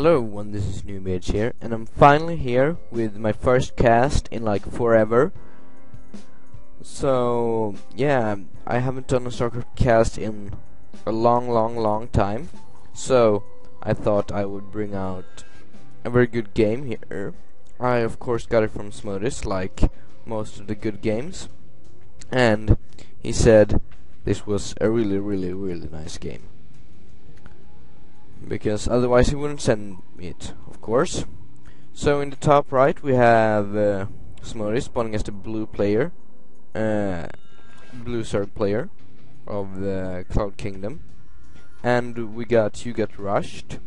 Hello everyone, this is newMage here, and I'm finally here with my first cast in like forever. So yeah, I haven't done a StarCraft cast in a long time. So I thought I would bring out a very good game here. I of course got it from Smotîs, like most of the good games, and he said this was a really nice game. Because otherwise he wouldn't send me it, of course. So in the top right we have Smotîs spawning as the blue player, blue Zerg player of the Cloud Kingdom, and we got youGotRushed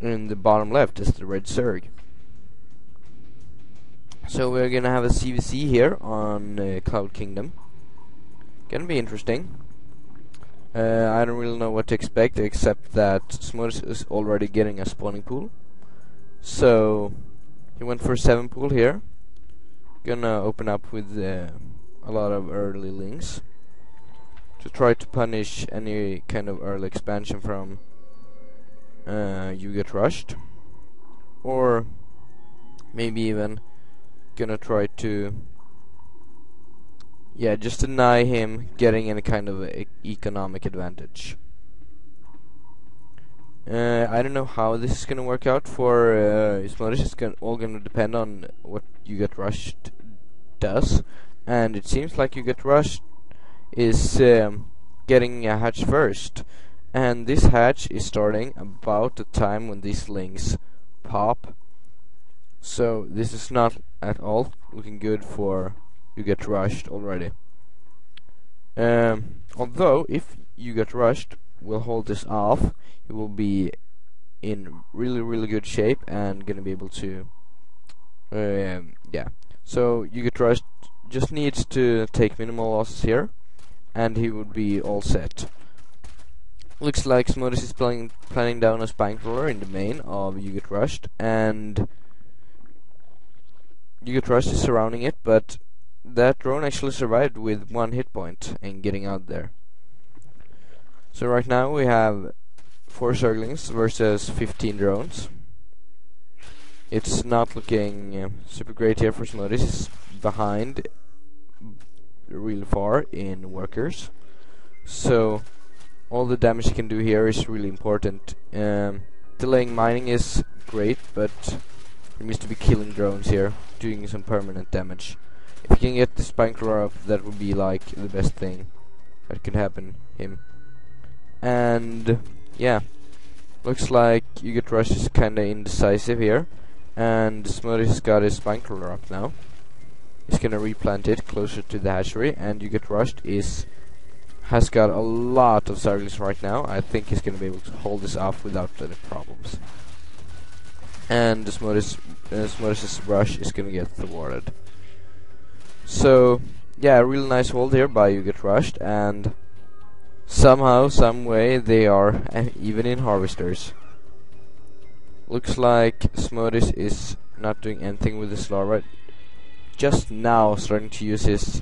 in the bottom left as the red Zerg. So we're gonna have a CVC here on Cloud Kingdom. Gonna be interesting. I don't really know what to expect, except that Smotîs is already getting a spawning pool. So he went for a 7 pool here. Gonna open up with a lot of early links to try to punish any kind of early expansion from youGotRushed, or maybe even gonna try to just deny him getting any kind of economic advantage. I don't know how this is gonna work out for Smotîs. It's all gonna depend on what youGotRushed does, and it seems like youGotRushed is getting a hatch first, and this hatch is starting about the time when these links pop. So this is not at all looking good for youGotRushed already. Although if youGotRushed will hold this off, he will be in really good shape and gonna be able to so youGotRushed just needs to take minimal losses here and he would be all set. Looks like Smotîs is planning down a spine crawler in the main of youGotRushed, and youGotRushed is surrounding it, but that drone actually survived with 1 hit point and getting out there. So right now we have 4 Zerglings versus 15 drones. It's not looking super great here for Smotîs. He's behind really far in workers, so all the damage he can do here is really important. Delaying mining is great, but he needs to be killing drones here, doing some permanent damage. If he can get the spine crawler up, that would be like the best thing that could happen him. And yeah, looks like youGotRushed is kinda indecisive here, and Smotîs got his spine crawler up now. He's gonna replant it closer to the hatchery, and youGotRushed has got a lot of Zerglings right now. I think he's gonna be able to hold this off without any problems. And Smotîs' rush is gonna get thwarted. So yeah, a real nice hold here by youGotRushed, and somehow, some way, they are even in harvesters. Looks like Smotîs is not doing anything with his larva. Just now starting to use his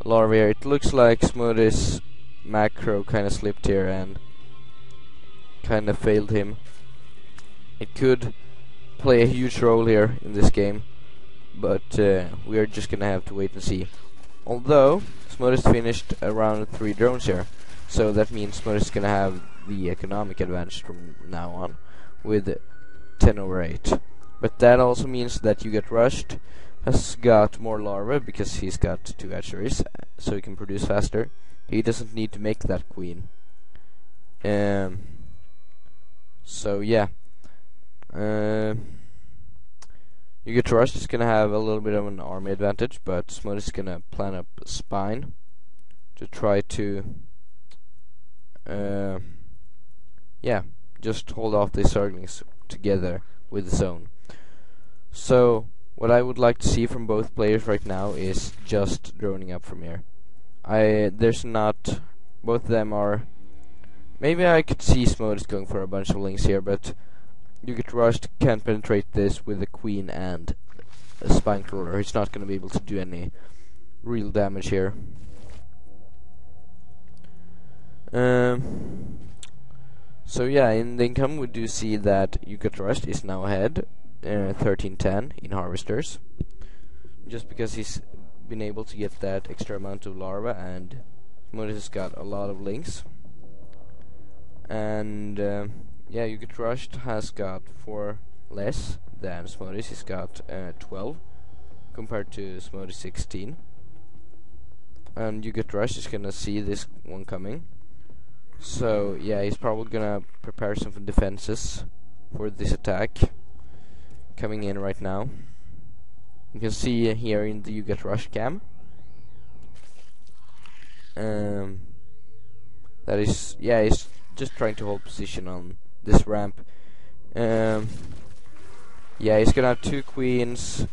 larva here. It looks like Smotîs' macro kinda slipped here and kinda failed him. It could play a huge role here in this game, but we are just gonna have to wait and see. Although Smotîs finished around 3 drones here, so that means Smotîs is gonna have the economic advantage from now on with 10/8. But that also means that youGotRushed has got more larvae because he's got 2 hatcheries, so he can produce faster. He doesn't need to make that queen. So yeah. youGotRushed is gonna have a little bit of an army advantage, but Smotîs is gonna plan up a spine to try to just hold off the Zerglings together with the zone. So what I would like to see from both players right now is just droning up from here. Both of them are. Maybe I could see Smotîs going for a bunch of links here, but youGotRushed can't penetrate this with a queen and a spine crawler. He's not going to be able to do any real damage here. So yeah, in the income we do see that youGotRushed is now ahead, 1310 in harvesters, just because he's been able to get that extra amount of larva, and Smotîs has got a lot of links. And yeah, youGotRushed has got 4 less than Smotîs. He's got 12 compared to Smotîs 16. And youGotRushed is gonna see this one coming. So yeah, he's probably gonna prepare some defenses for this attack coming in right now. You can see here in the youGotRushed cam. That is, yeah, he's just trying to hold position on this ramp. Yeah, he's gonna have 2 queens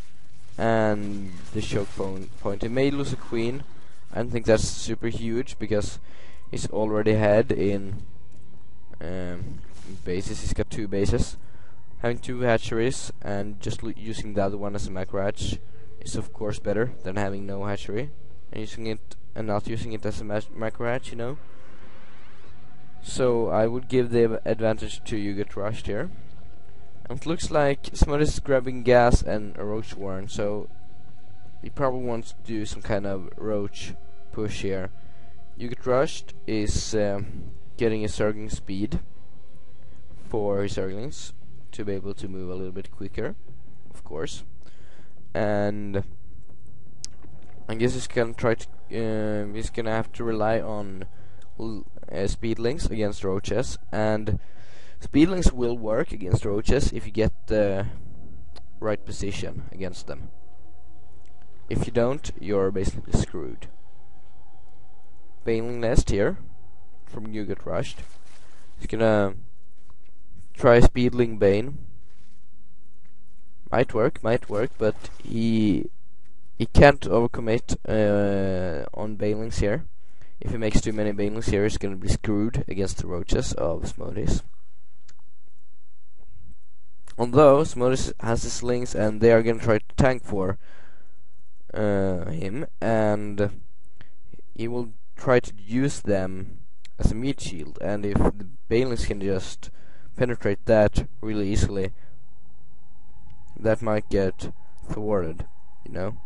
and the choke point. He may lose a queen. I don't think that's super huge because he's already ahead in bases. He's got 2 bases. Having 2 hatcheries and just using the other one as a macro hatch is of course better than having no hatchery and using it and not using it as a macro hatch, you know. So I would give the advantage to youGotRushed here. And it looks like Smotîs is grabbing gas and a roach warren, so he probably wants to do some kind of roach push here. youGotRushed is getting a zergling speed for his zerglings to be able to move a little bit quicker, of course. And I guess he's gonna try to he's gonna have to rely on speedlings against roaches, and speedlings will work against roaches if you get the right position against them. If you don't, you're basically screwed. Baneling nest here from youGotRushed. He's gonna try speedling bane. Might work, but he can't overcommit on banelings here. If he makes too many banelings here, he's gonna be screwed against the roaches of Smotîs. Although Smotîs has his slings and they are gonna try to tank for him, and he will try to use them as a meat shield, and if the banelings can just penetrate that really easily, that might get thwarted, you know.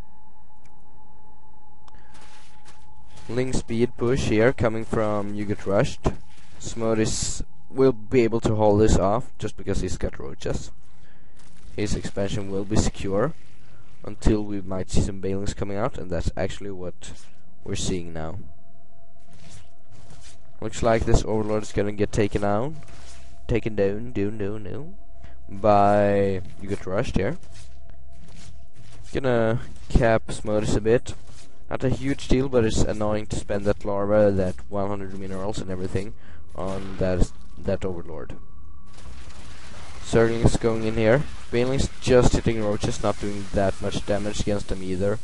Ling speed push here coming from youGotRushed. Smotîs will be able to hold this off just because he's got roaches. His expansion will be secure until we might see some banelings coming out, and that's actually what we're seeing now. Looks like this overlord is gonna get taken down by youGotRushed here. Gonna cap Smotîs a bit. Not a huge deal, but it's annoying to spend that larva, that 100 minerals and everything on that overlord. Zerglings going in here. Banelings just hitting roaches, not doing that much damage against them either.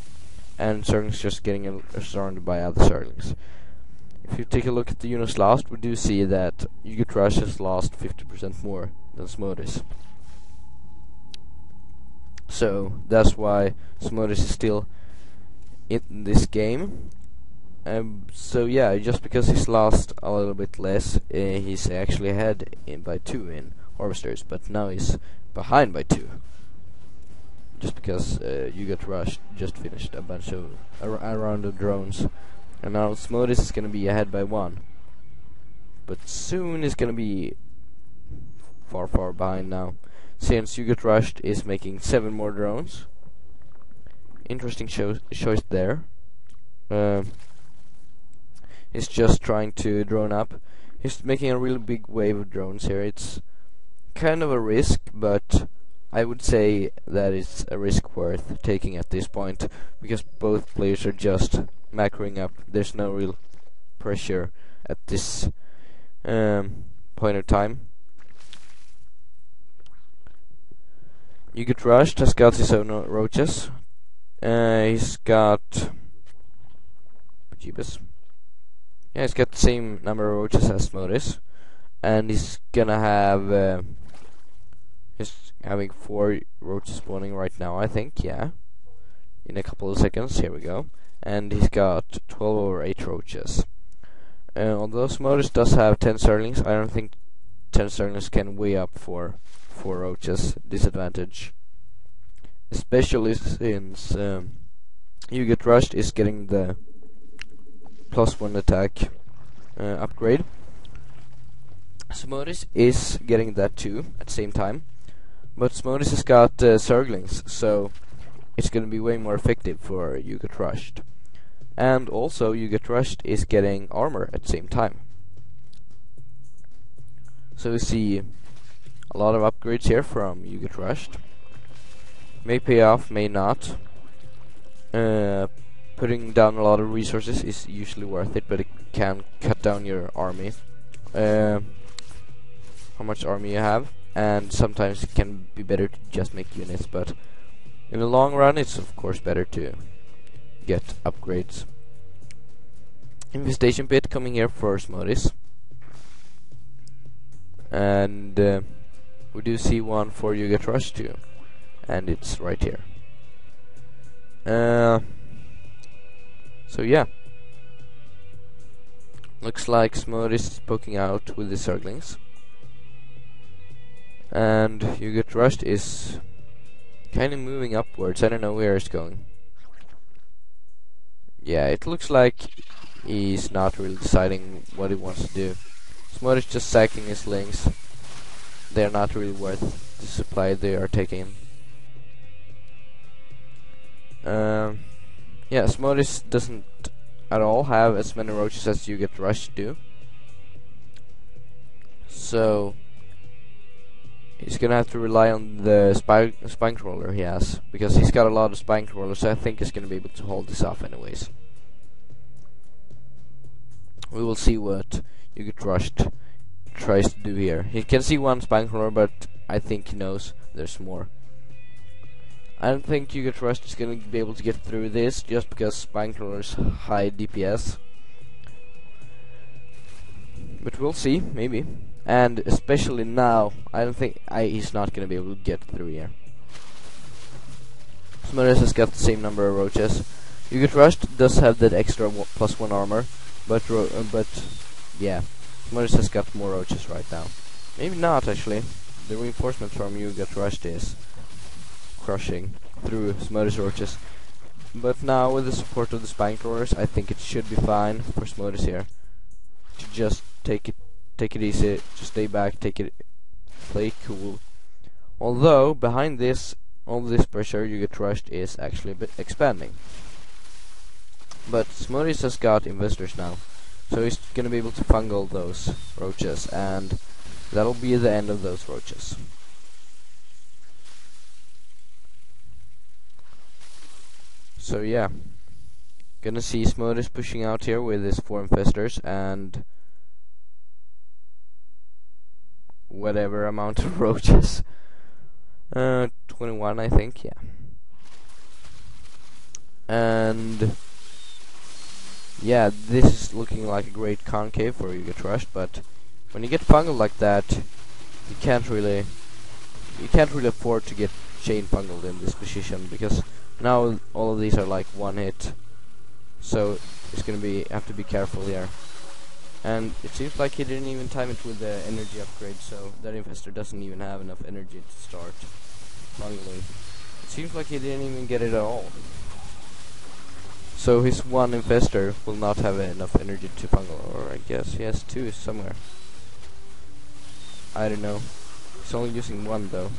And Zerglings just getting surrounded by other Zerglings. If you take a look at the units lost, we do see that youGotRushed has lost 50% more than Smotîs. So that's why Smotîs is still in this game. So yeah, just because he's lost a little bit less, he's actually ahead by 2 in harvesters, but now he's behind by 2. Just because youGotRushed just finished a bunch of a round of drones, and now Smotîs is gonna be ahead by 1. But soon is gonna be far behind now, since youGotRushed is making 7 more drones. Interesting choice there. He's just trying to drone up. He's making a really big wave of drones here. It's kind of a risk, but I would say that it's a risk worth taking at this point, because both players are just macroing up. There's no real pressure at this point of time. youGotRushed has got his own roaches. He's got Jeebus. Yeah, he's got the same number of roaches as Smotîs, and he's gonna have he's having 4 roaches spawning right now, I think. Yeah, in a couple of seconds. Here we go, and he's got 12 over 8 roaches. Although Smotîs does have 10 zerglings, I don't think 10 Zerglings can weigh up for 4 roaches disadvantage. Especially since youGotRushed is getting the +1 attack upgrade. Smotîs is getting that too at the same time. But Smotîs has got Zerglings, so it's going to be way more effective for youGotRushed. And also youGotRushed is getting armor at the same time. So we see a lot of upgrades here from youGotRushed. May pay off, may not. Putting down a lot of resources is usually worth it, but it can cut down your army. How much army you have, and sometimes it can be better to just make units, but in the long run it's of course better to get upgrades. Infestation pit coming here for Smotîs. And we do see one for youGotRushed too, and it's right here. So yeah, looks like Smotîs is poking out with the Zerglings, and youGotRushed is kind of moving upwards. I don't know where it's going. Yeah, it looks like he's not really deciding what he wants to do. Smotîs just sacking his links. They're not really worth the supply they are taking. Yeah, Smotîs doesn't at all have as many roaches as youGotRushed do. So he's gonna have to rely on the spine crawler he has, because he's got a lot of spine crawlers, so I think he's gonna be able to hold this off anyways. We will see what youGotRushed tries to do here. He can see one spine crawler, but I think he knows there's more. I don't think youGotRushed is going to be able to get through this, just because spine crawler's high DPS. But we'll see, maybe. And especially now, I don't think he's not going to be able to get through here. Smotîs has got the same number of roaches. youGotRushed does have that extra +1 armor, but yeah, Smotîs has got more roaches right now. Maybe not actually. The reinforcement from youGotRushed is crushing through Smotîs roaches. But now with the support of the spine crawlers, I think it should be fine for Smotîs here to just take it easy, just stay back, play cool. Although behind this, all this pressure, youGotRushed is actually a bit expanding. But Smotîs has got investors now, so he's gonna be able to fungal those roaches, and that'll be the end of those roaches. So yeah, gonna see Smotîs pushing out here with his 4 infestors and whatever amount of roaches. 21 I think, yeah. And yeah, this is looking like a great concave for youGotRushed, but when you get fungal like that, you can't really afford to get chain fungaled in this position, because now all of these are like one hit, so it's gonna have to be careful here. And it seems like he didn't even time it with the energy upgrade, so that infestor doesn't even have enough energy to start fungaling. It seems like he didn't even get it at all. So his 1 infestor will not have enough energy to fungal, or I guess he has 2 somewhere. I don't know. He's only using 1 though.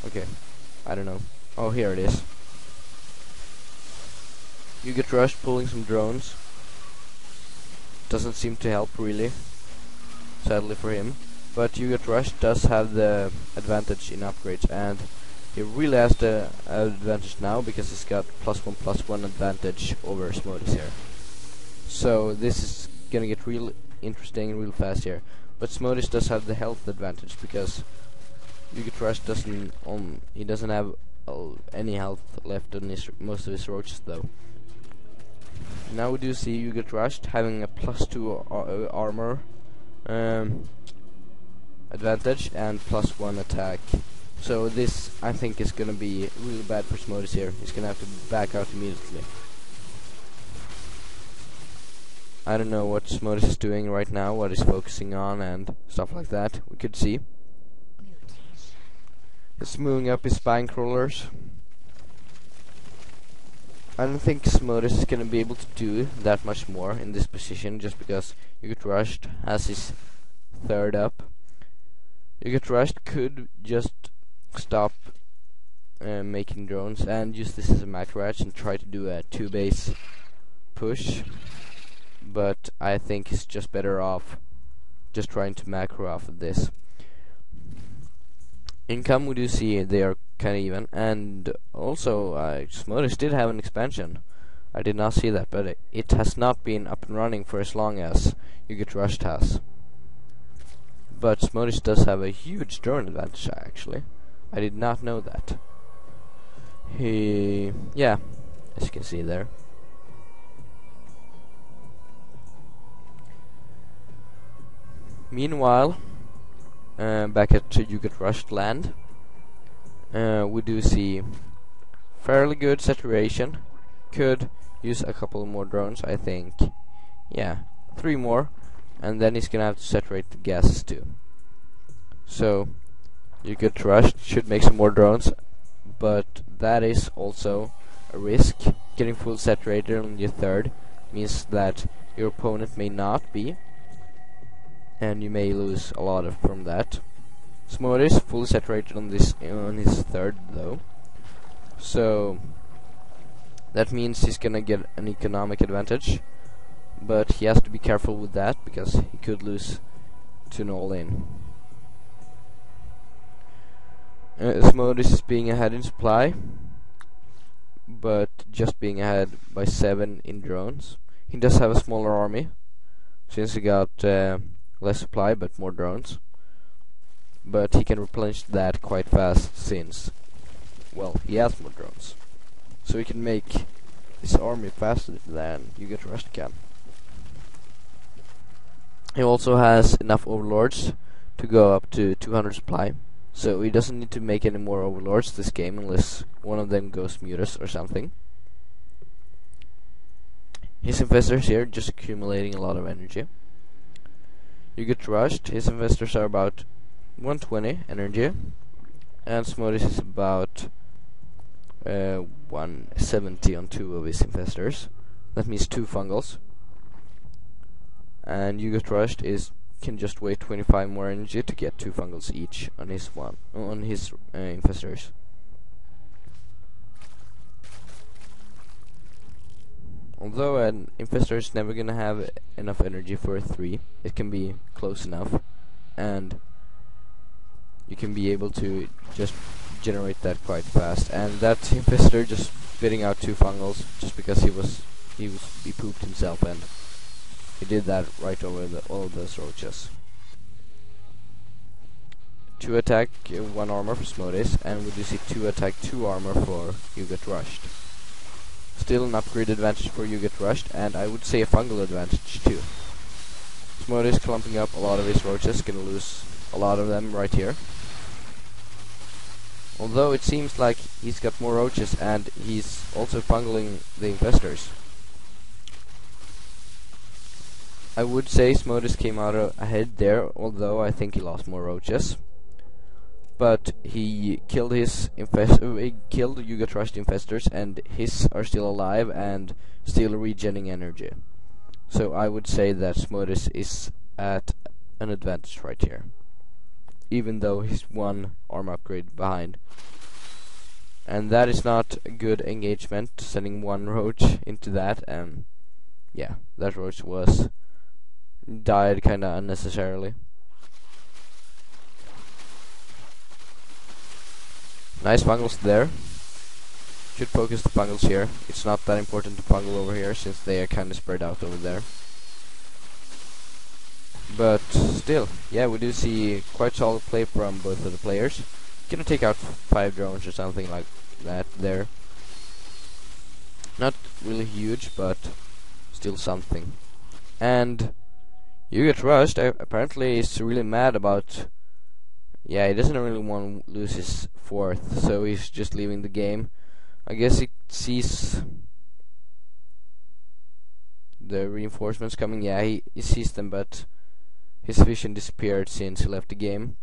Okay, I don't know. Oh, here it is. youGotRushed pulling some drones. Doesn't seem to help really, sadly for him. But youGotRushed does have the advantage in upgrades, and he really has the advantage now, because he's got +1/+1 advantage over Smotîs here. So this is gonna get real interesting real fast here. But Smotîs does have the health advantage, because youGotRushed doesn't have any health left on most of his roaches though. Now we do see youGotRushed having a +2 armor advantage and +1 attack. So this, I think, is gonna be really bad for Smotîs here. He's gonna have to back out immediately. I don't know what Smotîs is doing right now, what he's focusing on and stuff like that. We could see. He's moving up his spine crawlers. I don't think Smotîs is gonna be able to do that much more in this position, just because youGotRushed has his third up. youGotRushed could just stop making drones and use this as a macro edge and try to do a 2-base push, but I think he's just better off just trying to macro off of this. Income, we do see they are kind of even, and also Smotîs did have an expansion. I did not see that, but it has not been up and running for as long as youGotRushed has. But Smotîs does have a huge drone advantage, actually. I did not know that. Yeah, as you can see there. Meanwhile, back at youGotRushed land, we do see fairly good saturation. Could use a couple more drones, I think. Yeah, 3 more, and then he's gonna have to saturate the gases too. So youGotRushed should make some more drones, but that is also a risk. Getting full saturated on your third means that your opponent may not be, and you may lose a lot from that. Smotîs fully saturated on his third though, so that means he's gonna get an economic advantage, but he has to be careful with that because he could lose to an all-in. Smotîs is being ahead in supply, but just being ahead by 7 in drones. He does have a smaller army, since he got less supply but more drones. But he can replenish that quite fast since, well, he has more drones. So he can make his army faster than youGotRushed can. He also has enough overlords to go up to 200 supply. So he doesn't need to make any more overlords this game unless one of them goes mutus or something. His investors here just accumulating a lot of energy. youGotRushed, his investors are about 120 energy, and Smotîs is about 170 on 2 of his investors. That means 2 fungals. And youGotRushed can just wait 25 more energy to get 2 fungals each on his investors. Although an investor is never gonna have enough energy for a 3, it can be close enough, and you can be able to just generate that quite fast. And that investor just spitting out 2 fungals just because he pooped himself, and he did that right over all of those roaches. 2 attack, 1 armor for Smotîs, and we do see 2 attack, 2 armor for youGotRushed. Still an upgrade advantage for youGotRushed, and I would say a fungal advantage too. Smotîs clumping up a lot of his roaches, gonna lose a lot of them right here. Although it seems like he's got more roaches and he's also fungaling the investors. I would say Smotîs came out ahead there, although I think he lost more roaches. But he killed youGotRushed investors, and his are still alive and still regenerating energy. So I would say that Smotîs is at an advantage right here, even though he's 1 arm upgrade behind. And that is not a good engagement, sending 1 roach into that, and yeah, that roach died kinda unnecessarily. Nice fungals there. Should focus the fungals here. It's not that important to fungal over here since they are kinda spread out over there. But still, yeah, we do see quite solid play from both of the players. Gonna take out 5 drones or something like that there. Not really huge, but still something. And youGotRushed apparently is really mad about... Yeah, he doesn't really want to lose his 4th, so he's just leaving the game. I guess he sees the reinforcements coming. Yeah, he sees them, but his vision disappeared since he left the game.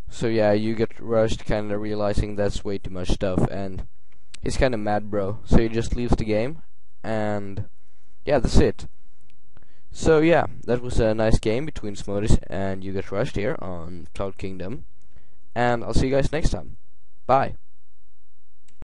So yeah, youGotRushed kinda realizing that's way too much stuff, and he's kinda mad, bro. So he just leaves the game, and yeah, that's it. So yeah, that was a nice game between Smotîs and youGotRushed here on Cloud Kingdom, and I'll see you guys next time. Bye.